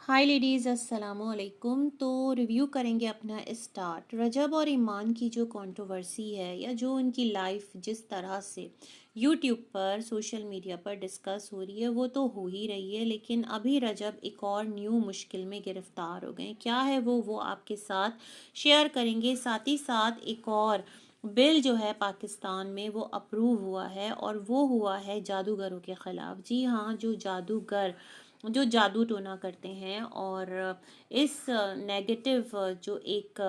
हाय ladies, अस्सलाम वालेकुम। तो रिव्यू करेंगे अपना स्टार्ट रजब और ईमान की जो कंट्रोवर्सी है या जो उनकी लाइफ जिस तरह से यूट्यूब पर सोशल मीडिया पर डिस्कस हो रही है वो तो हो ही रही है, लेकिन अभी रजब एक और न्यू मुश्किल में गिरफ्तार हो गए। क्या है वो आपके साथ शेयर करेंगे। साथ ही साथ एक और बिल जो है पाकिस्तान में वो अप्रूव हुआ है और वो हुआ है जादूगरों के ख़िलाफ़। जी हाँ, जो जादूगर जो जादू टोना करते हैं और इस नेगेटिव जो एक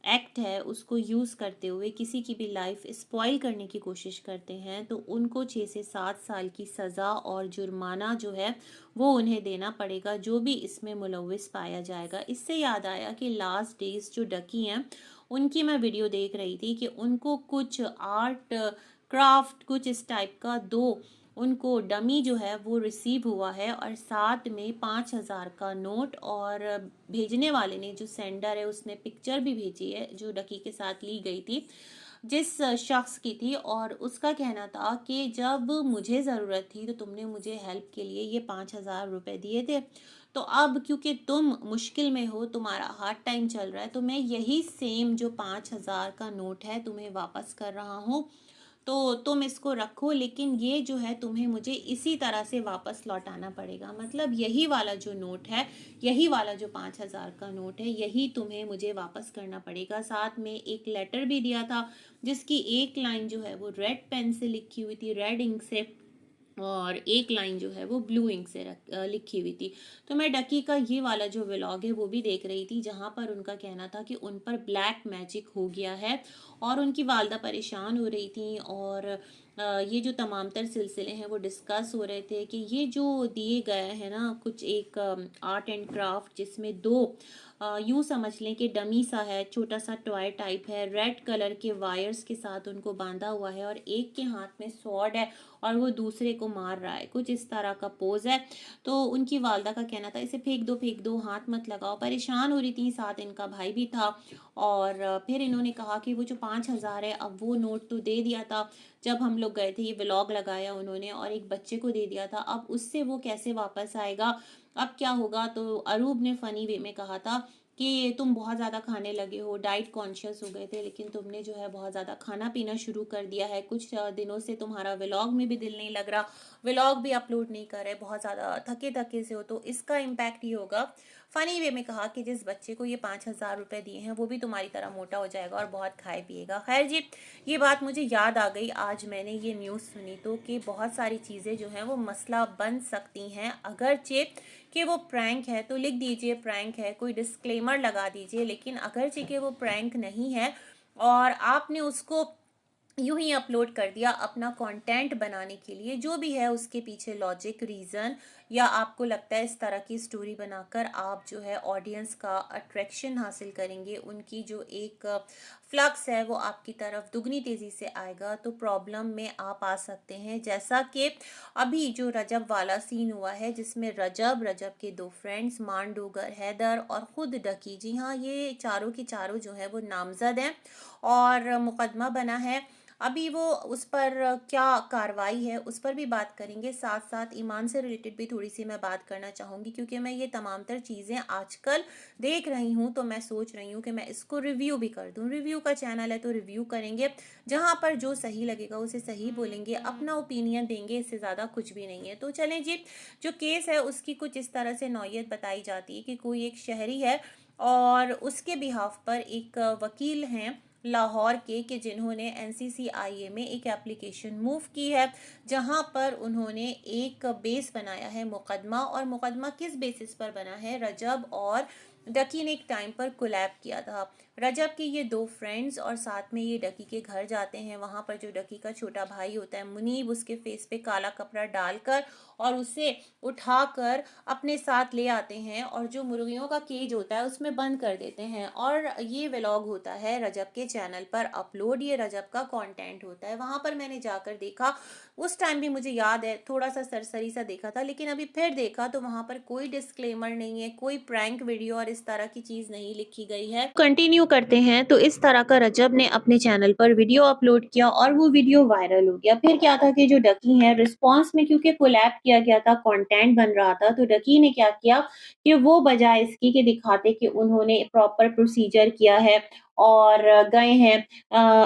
एक्ट है उसको यूज़ करते हुए किसी की भी लाइफ स्पॉइल करने की कोशिश करते हैं, तो उनको 6 से 7 साल की सज़ा और जुर्माना जो है वो उन्हें देना पड़ेगा, जो भी इसमें मुलविस पाया जाएगा। इससे याद आया कि लास्ट डेज जो डकी हैं उनकी मैं वीडियो देख रही थी कि उनको कुछ आर्ट क्राफ्ट कुछ इस टाइप का उनको डमी जो है वो रिसीव हुआ है और साथ में 5,000 का नोट, और भेजने वाले ने जो सेंडर है उसने पिक्चर भी भेजी है जो डकी के साथ ली गई थी जिस शख्स की थी, और उसका कहना था कि जब मुझे ज़रूरत थी तो तुमने मुझे हेल्प के लिए ये 5,000 रुपये दिए थे, तो अब क्योंकि तुम मुश्किल में हो, तुम्हारा हार्ड टाइम चल रहा है, तो मैं यही सेम जो 5,000 का नोट है तुम्हें वापस कर रहा हूँ, तो तुम इसको रखो, लेकिन ये जो है तुम्हें मुझे इसी तरह से वापस लौटाना पड़ेगा। मतलब यही वाला जो नोट है, यही वाला जो 5,000 का नोट है, यही तुम्हें मुझे वापस करना पड़ेगा। साथ में एक लेटर भी दिया था जिसकी एक लाइन जो है वो रेड पेन से लिखी हुई थी, रेड इंक से, और एक लाइन जो है वो ब्लू इंक से लिखी हुई थी। तो मैं डकी का ये वाला जो व्लॉग है वो भी देख रही थी, जहाँ पर उनका कहना था कि उन पर ब्लैक मैजिक हो गया है और उनकी वालदा परेशान हो रही थी, और ये जो तमाम तर सिलसिले हैं वो डिस्कस हो रहे थे कि ये जो दिए गए हैं ना कुछ एक आर्ट एंड क्राफ्ट जिसमें दो यूँ समझ लें कि डमी सा है, छोटा सा टॉय टाइप है, रेड कलर के वायर्स के साथ उनको बांधा हुआ है और एक के हाथ में स्वॉर्ड है और वो दूसरे को मार रहा है, कुछ इस तरह का पोज है। तो उनकी वालदा का कहना था इसे फेंक दो, हाथ मत लगाओ। परेशान हो रही थी, साथ इनका भाई भी था। और फिर इन्होंने कहा कि वो जो 5,000 है, अब वो नोट तो दे दिया था जब हम लोग गए थे, ये व्लॉग लगाया उन्होंने और एक बच्चे को दे दिया था, अब उससे वो कैसे वापस आएगा, अब क्या होगा। तो अरूब ने फनी वे में कहा था कि तुम बहुत ज़्यादा खाने लगे हो, डाइट कॉन्शियस हो गए थे, लेकिन तुमने जो है बहुत ज़्यादा खाना पीना शुरू कर दिया है, कुछ दिनों से तुम्हारा व्लॉग में भी दिल नहीं लग रहा, व्लॉग भी अपलोड नहीं कर रहे, बहुत ज़्यादा थके थके से हो, तो इसका इम्पैक्ट ये होगा। फनी वे में कहा कि जिस बच्चे को ये 5,000 रुपये दिए हैं वो भी तुम्हारी तरह मोटा हो जाएगा और बहुत खाए पिएगा। खैर जी, ये बात मुझे याद आ गई आज मैंने ये न्यूज़ सुनी तो, कि बहुत सारी चीज़ें जो हैं वो मसला बन सकती हैं। अगरचे कि वो प्रैंक है तो लिख दीजिए प्रैंक है, कोई डिस्क्लेमर लगा दीजिए, लेकिन अगरचे कि वो प्रैंक नहीं है और आपने उसको यूं ही अपलोड कर दिया अपना कंटेंट बनाने के लिए, जो भी है उसके पीछे लॉजिक रीज़न, या आपको लगता है इस तरह की स्टोरी बनाकर आप जो है ऑडियंस का अट्रैक्शन हासिल करेंगे, उनकी जो एक फ्लक्स है वो आपकी तरफ दुगनी तेज़ी से आएगा, तो प्रॉब्लम में आप आ सकते हैं। जैसा कि अभी जो रजब वाला सीन हुआ है जिसमें रजब के दो फ्रेंड्स मांडोगर, हैदर और ख़ुद डकी, जी हाँ, ये चारों की चारों जो है वो नामजद हैं और मुकदमा बना है। अभी वो उस पर क्या कार्रवाई है उस पर भी बात करेंगे, साथ साथ ईमान से रिलेटेड भी थोड़ी सी मैं बात करना चाहूँगी, क्योंकि मैं ये तमाम तर चीज़ें आजकल देख रही हूँ, तो मैं सोच रही हूँ कि मैं इसको रिव्यू भी कर दूँ। रिव्यू का चैनल है तो रिव्यू करेंगे, जहाँ पर जो सही लगेगा उसे सही बोलेंगे, अपना ओपिनियन देंगे, इससे ज़्यादा कुछ भी नहीं है। तो चलें जी, जो केस है उसकी कुछ इस तरह से नौयत बताई जाती है कि कोई एक शहरी है और उसके बिहाफ पर एक वकील हैं लाहौर के, कि जिन्होंने एनसीसीआईए में एक एप्लीकेशन मूव की है, जहां पर उन्होंने एक बेस बनाया है मुकदमा, और मुकदमा किस बेसिस पर बना है, रजब और डकी ने एक टाइम पर कोलैब किया था। रजब के ये दो फ्रेंड्स और साथ में ये डकी के घर जाते हैं, वहाँ पर जो डकी का छोटा भाई होता है मुनीब, उसके फेस पे काला कपड़ा डालकर और उसे उठाकर अपने साथ ले आते हैं और जो मुर्गियों का केज होता है उसमें बंद कर देते हैं, और ये व्लॉग होता है रजब के चैनल पर अपलोड ये रजब का कंटेंट होता है। वहाँ पर मैंने जाकर देखा, उस टाइम भी मुझे याद है थोड़ा-सा सरसरी सा देखा था, लेकिन अभी फिर देखा तो वहाँ पर कोई डिस्क्लेमर नहीं है, कोई प्रैंक वीडियो और इस तरह की चीज़ नहीं लिखी गई है। कंटिन्यू करते हैं तो इस तरह का रजब ने अपने चैनल पर वीडियो अपलोड किया और वो वीडियो वायरल हो गया। फिर क्या था कि जो डकी हैं रिस्पॉन्स में, क्योंकि कोलैब किया गया था, कंटेंट बन रहा था, तो डकी ने क्या किया कि वो बजाय इसकी कि दिखाते कि उन्होंने प्रॉपर प्रोसीजर किया है और गए हैं,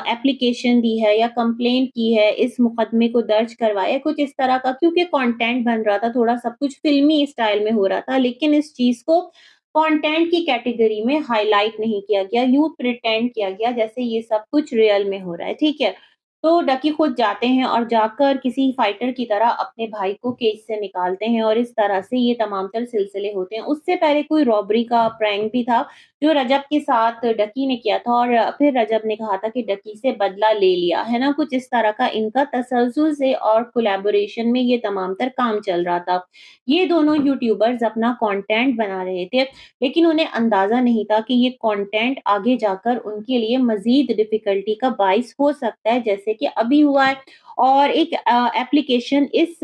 एप्लीकेशन दी है या कंप्लेंट की है, इस मुकदमे को दर्ज करवाया, कुछ इस तरह का, क्योंकि कंटेंट बन रहा था, थोड़ा सब कुछ फ़िल्मी स्टाइल में हो रहा था, लेकिन इस चीज़ को कंटेंट की कैटेगरी में हाइलाइट नहीं किया गया, यूँ प्रिटेंड किया गया जैसे ये सब कुछ रियल में हो रहा है, ठीक है? तो डकी खुद जाते हैं और जाकर किसी फाइटर की तरह अपने भाई को केज से निकालते हैं और इस तरह से ये तमाम तर सिलसिले होते हैं। उससे पहले कोई रॉबरी का प्रैंक भी था, जो रजब के साथ डकी ने किया था और फिर रजब ने कहा था कि डकी से बदला ले लिया, है ना? कुछ इस तरह का इनका तसलसल से और कोलैबोरेशन में ये तमाम तर काम चल रहा था। ये दोनों यूट्यूबर्स अपना कंटेंट बना रहे थे, लेकिन उन्हें अंदाज़ा नहीं था कि ये कंटेंट आगे जाकर उनके लिए मज़ीद डिफ़िकल्टी का बाइस हो सकता है, जैसे कि अभी हुआ है। और एक एप्लीकेशन इस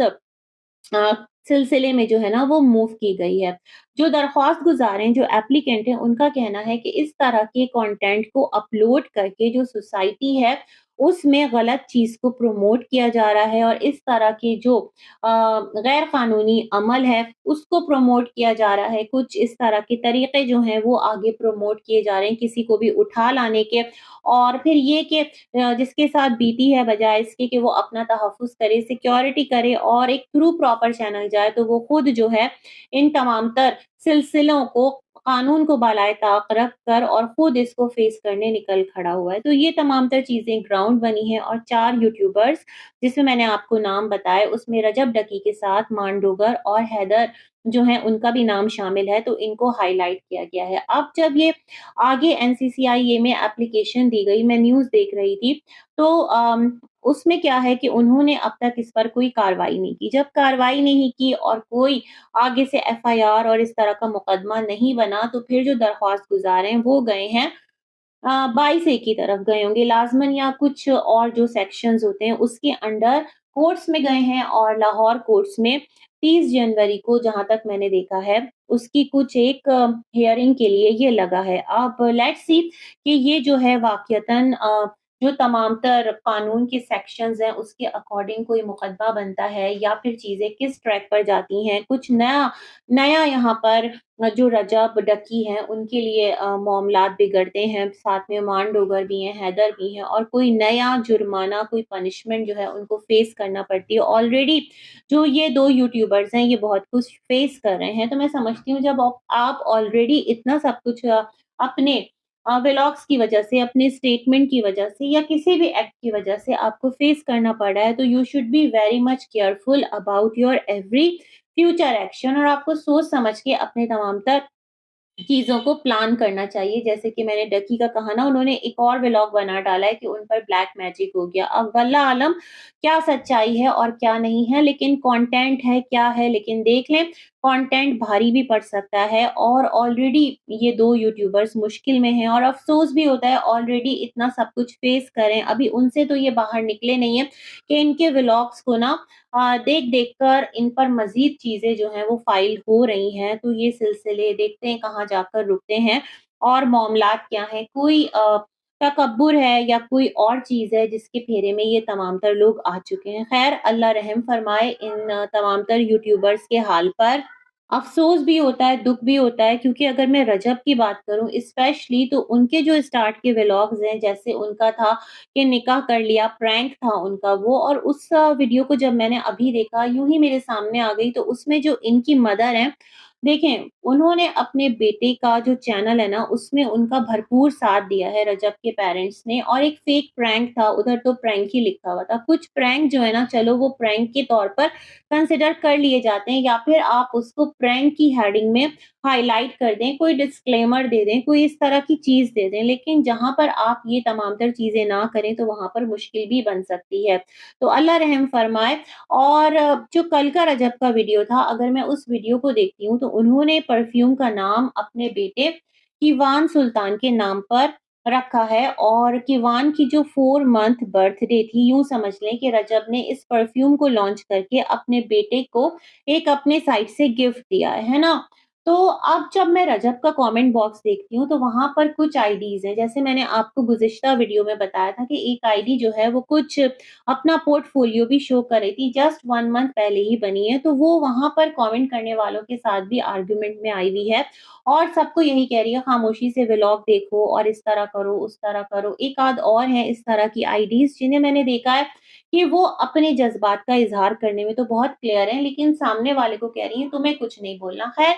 सिलसिले में जो है ना वो मूव की गई है। जो दरख्वास्त गुज़ार हैं, जो एप्लीकेंट हैं, उनका कहना है कि इस तरह के कंटेंट को अपलोड करके जो सोसाइटी है, उसमें गलत चीज़ को प्रमोट किया जा रहा है और इस तरह के जो गैर कानूनी अमल है, उसको प्रमोट किया जा रहा है। कुछ इस तरह के तरीके जो हैं वो आगे प्रमोट किए जा रहे हैं, किसी को भी उठा लाने के, और फिर ये कि जिसके साथ बीती है, बजाय इसके कि वो अपना तहफ़्फ़ुज़ करे, सिक्योरिटी करे और एक थ्रू प्रॉपर चैनल जाए, तो वो खुद जो है इन तमाम तर सिलसिलों को, कानून को बालाए ताक रख कर और खुद इसको फ़ेस करने निकल खड़ा हुआ है। तो ये तमाम तर चीज़ें ग्राउंड बनी हैं और 4 यूट्यूबर्स, जिसमें मैंने आपको नाम बताए, उसमें रजब डकी के साथ मांडोगर और हैदर जो हैं, उनका भी नाम शामिल है, तो इनको हाइलाइट किया गया है। अब जब ये आगे एनसीसीआईए में एप्लीकेशन दी गई, मैं न्यूज़ देख रही थी, तो उसमें क्या है कि उन्होंने अब तक इस पर कोई कार्रवाई नहीं की। जब कार्रवाई नहीं की और कोई आगे से एफआईआर और इस तरह का मुकदमा नहीं बना, तो फिर जो दरख्वास्त गुज़ार हैं, वो गए हैं 22 की तरफ गए होंगे लाज़मन, या कुछ और जो सेक्शंस होते हैं उसके अंडर कोर्ट्स में गए हैं, और लाहौर कोर्ट्स में 30 जनवरी को, जहाँ तक मैंने देखा है, उसकी कुछ एक हियरिंग के लिए ये लगा है। अब लेट्स सी कि ये जो है वाक़ईतन जो तमाम तर कानून के सेक्शंस हैं उसके अकॉर्डिंग कोई मुकदमा बनता है या फिर चीज़ें किस ट्रैक पर जाती हैं, कुछ नया नया यहाँ पर जो रजब डकी हैं उनके लिए मामलात बिगड़ते हैं, साथ में मांडोगर भी हैं, हैदर भी हैं, और कोई नया जुर्माना, कोई पनिशमेंट जो है उनको फेस करना पड़ती है। ऑलरेडी जो ये 2 यूट्यूबर्स हैं, ये बहुत कुछ फेस कर रहे हैं, तो मैं समझती हूँ जब आप ऑलरेडी इतना सब कुछ अपने व्लॉग्स की वजह से, अपने स्टेटमेंट की वजह से या किसी भी एक्ट की वजह से आपको फेस करना पड़ रहा है, तो you should be very much careful about your every future action, और आपको सोच समझ के अपने तमाम तर चीज़ों को प्लान करना चाहिए। जैसे कि मैंने डकी का कहा ना, उन्होंने एक और व्लॉग बना डाला है कि उन पर ब्लैक मैजिक हो गया। अब वल्लाह आलम क्या सच्चाई है और क्या नहीं है, लेकिन कंटेंट है क्या है, लेकिन देख लें कंटेंट भारी भी पड़ सकता है, और ऑलरेडी ये 2 यूट्यूबर्स मुश्किल में हैं और अफ़सोस भी होता है ऑलरेडी इतना सब कुछ फेस करें। अभी उनसे तो ये बाहर निकले नहीं हैं कि इनके व्लॉग्स को ना देख-देख कर इन पर मज़ीद चीज़ें जो हैं वो फ़ाइल हो रही हैं, तो ये सिलसिले देखते हैं कहाँ जाकर रुकते हैं और मामलात क्या हैं। कोई तकब्बुर है या कोई और चीज़ है जिसके फेरे में ये तमाम तर लोग आ चुके हैं। ख़ैर अल्लाह रहम फ़रमाए इन तमाम तर यूट्यूबर्स के हाल पर। अफ़सोस भी होता है, दुःख भी होता है, क्योंकि अगर मैं रजब की बात करूँ स्पेशली, तो उनके जो स्टार्ट के व्लॉग्स हैं, जैसे उनका था कि निकाह कर लिया, प्रैंक था उनका वो, और उस वीडियो को जब मैंने अभी देखा, यूँ ही मेरे सामने आ गई, तो उसमें जो इनकी मदर हैं, देखें, उन्होंने अपने बेटे का जो चैनल है ना, उसमें उनका भरपूर साथ दिया है रजब के पेरेंट्स ने, और एक फेक प्रैंक था, उधर तो प्रैंक ही लिखा हुआ था। कुछ प्रैंक जो है ना, चलो वो प्रैंक के तौर पर कंसिडर कर लिए जाते हैं, या फिर आप उसको प्रैंक की हेडिंग में हाइलाइट कर दें, कोई डिस्क्लेमर दे दें, कोई इस तरह की चीज़ दे दें, लेकिन जहाँ पर आप ये तमाम तर चीज़ें ना करें, तो वहाँ पर मुश्किल भी बन सकती है। तो अल्लाह रहम फरमाए। और जो कल का रजब का वीडियो था, अगर मैं उस वीडियो को देखती हूँ, तो उन्होंने परफ्यूम का नाम अपने बेटे कीवान सुल्तान के नाम पर रखा है और किवान की जो 4 मंथ बर्थडे थी, यूँ समझ लें कि रजब ने इस परफ्यूम को लॉन्च करके अपने बेटे को एक अपने साइड से गिफ्ट दिया है ना? तो अब जब मैं रजब का कमेंट बॉक्स देखती हूँ, तो वहाँ पर कुछ आईडीज़ हैं, जैसे मैंने आपको गुज़िश्ता वीडियो में बताया था कि एक आईडी जो है वो कुछ अपना पोर्टफोलियो भी शो कर रही थी, जस्ट 1 मंथ पहले ही बनी है, तो वो वहाँ पर कमेंट करने वालों के साथ भी आर्गुमेंट में आई हुई है और सबको यही कह रही है खामोशी से व्लॉग देखो और इस तरह करो, उस तरह करो। एक आध और हैं इस तरह की आईडीज़ जिन्हें मैंने देखा है कि वो अपने जज़्बात का इज़हार करने में तो बहुत क्लियर हैं, लेकिन सामने वाले को कह रही हैं तुम्हें कुछ नहीं बोलना। ख़ैर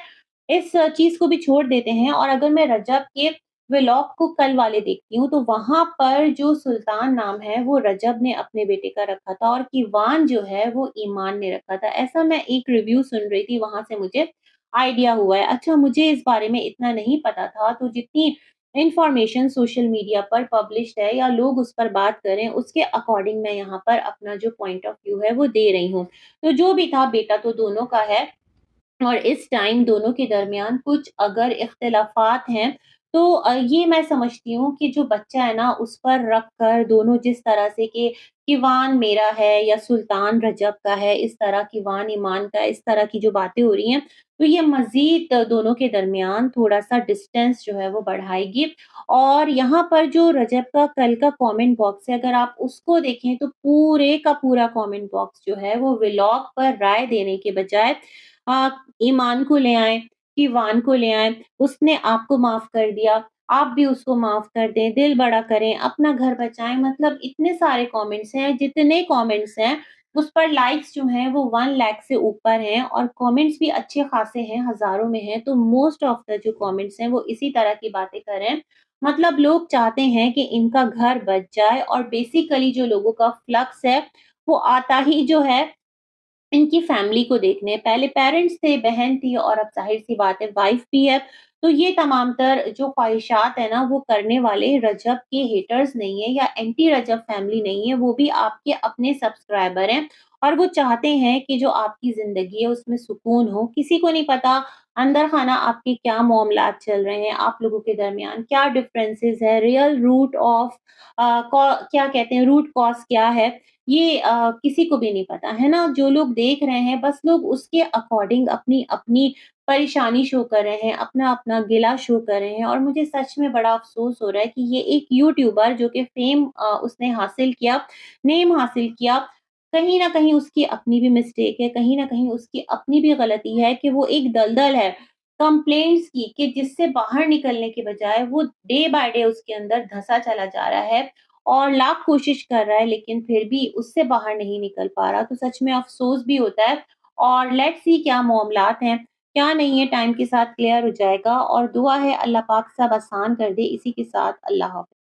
इस चीज़ को भी छोड़ देते हैं और अगर मैं रजब के व्लॉग को कल वाले देखती हूँ, तो वहाँ पर जो सुल्तान नाम है वो रजब ने अपने बेटे का रखा था और किवान जो है वो ईमान ने रखा था। ऐसा मैं एक रिव्यू सुन रही थी, वहाँ से मुझे आइडिया हुआ है। अच्छा मुझे इस बारे में इतना नहीं पता था, तो जितनी इन्फॉर्मेशन सोशल मीडिया पर पब्लिश्ड है या लोग उस पर बात कर रहे हैं, उसके अकॉर्डिंग मैं यहाँ पर अपना जो पॉइंट ऑफ व्यू है वो दे रही हूँ। तो जो भी था बेटा तो दोनों का है और इस टाइम दोनों के दरमियान कुछ अगर इख्तिलाफ़ात हैं, तो ये मैं समझती हूँ कि जो बच्चा है ना, उस पर रख कर दोनों जिस तरह से कि किवान मेरा है या सुल्तान रजब का है, इस तरह किवान ईमान का है, इस तरह की जो बातें हो रही हैं, तो ये मज़ीद दोनों के दरमियान थोड़ा-सा डिस्टेंस जो है वो बढ़ाएगी और यहाँ पर जो रजब का कल का कमेंट बॉक्स है, अगर आप उसको देखें तो पूरे का पूरा कमेंट बॉक्स जो है वो व्लॉग पर राय देने के बजाय अ, ईमान को ले आएँ, ईवान को ले आएँ, उसने आपको माफ़ कर दिया, आप भी उसको माफ़ कर दें, दिल बड़ा करें, अपना घर बचाएँ, मतलब इतने सारे कमेंट्स हैं, जितने कमेंट्स हैं, उस पर लाइक्स जो हैं वो 1 लाख से ऊपर हैं और कमेंट्स भी अच्छे खासे हैं, हज़ारों में हैं, तो मोस्ट ऑफ द जो कमेंट्स हैं, वो इसी तरह की बातें कर रहे हैं। मतलब लोग चाहते हैं कि इनका घर बच जाए और बेसिकली जो लोगों का फ्लक्स है, वो आता ही जो है इनकी फैमिली को देखने पहले पेरेंट्स थे, बहन थी और अब ज़ाहिर-सी बात है वाइफ़ भी है। तो ये तमाम तर जो ख़्वाहिशात है ना वो करने वाले रजब के हेटर्स नहीं है या एंटी रजब फैमिली नहीं है, वो भी आपके अपने सब्सक्राइबर हैं और वो चाहते हैं कि जो आपकी ज़िंदगी है उसमें सुकून हो। किसी को नहीं पता अंदर खाना आपके क्या मामलात चल रहे हैं, आप लोगों के दरमियान क्या डिफरेंसेस है, रियल रूट ऑफ कॉ क्या कहते हैं रूट कॉज़ क्या है, ये किसी को भी नहीं पता, है ना? जो लोग देख रहे हैं बस लोग उसके अकॉर्डिंग अपनी-अपनी परेशानी शो कर रहे हैं, अपना-अपना गिला शो कर रहे हैं और मुझे सच में बड़ा अफ़सोस हो रहा है कि ये एक यूट्यूबर जो कि फ़ेम उसने हासिल किया, नेम हासिल किया, कहीं न कहीं उसकी अपनी भी मिस्टेक है, कहीं न कहीं उसकी अपनी भी गलती है कि वो एक दलदल है कंप्लेंट्स की कि जिससे बाहर निकलने के बजाय वो डे बाय डे उसके अंदर धँसा चला जा रहा है और लाख कोशिश कर रहा है लेकिन फिर भी उससे बाहर नहीं निकल पा रहा, तो सच में अफ़सोस भी होता है और लेट्स सी क्या मामलात हैं, क्या नहीं है टाइम के साथ क्लियर हो जाएगा और दुआ है अल्लाह पाक सब आसान कर दे। इसी के साथ अल्लाह हाफ़िज़।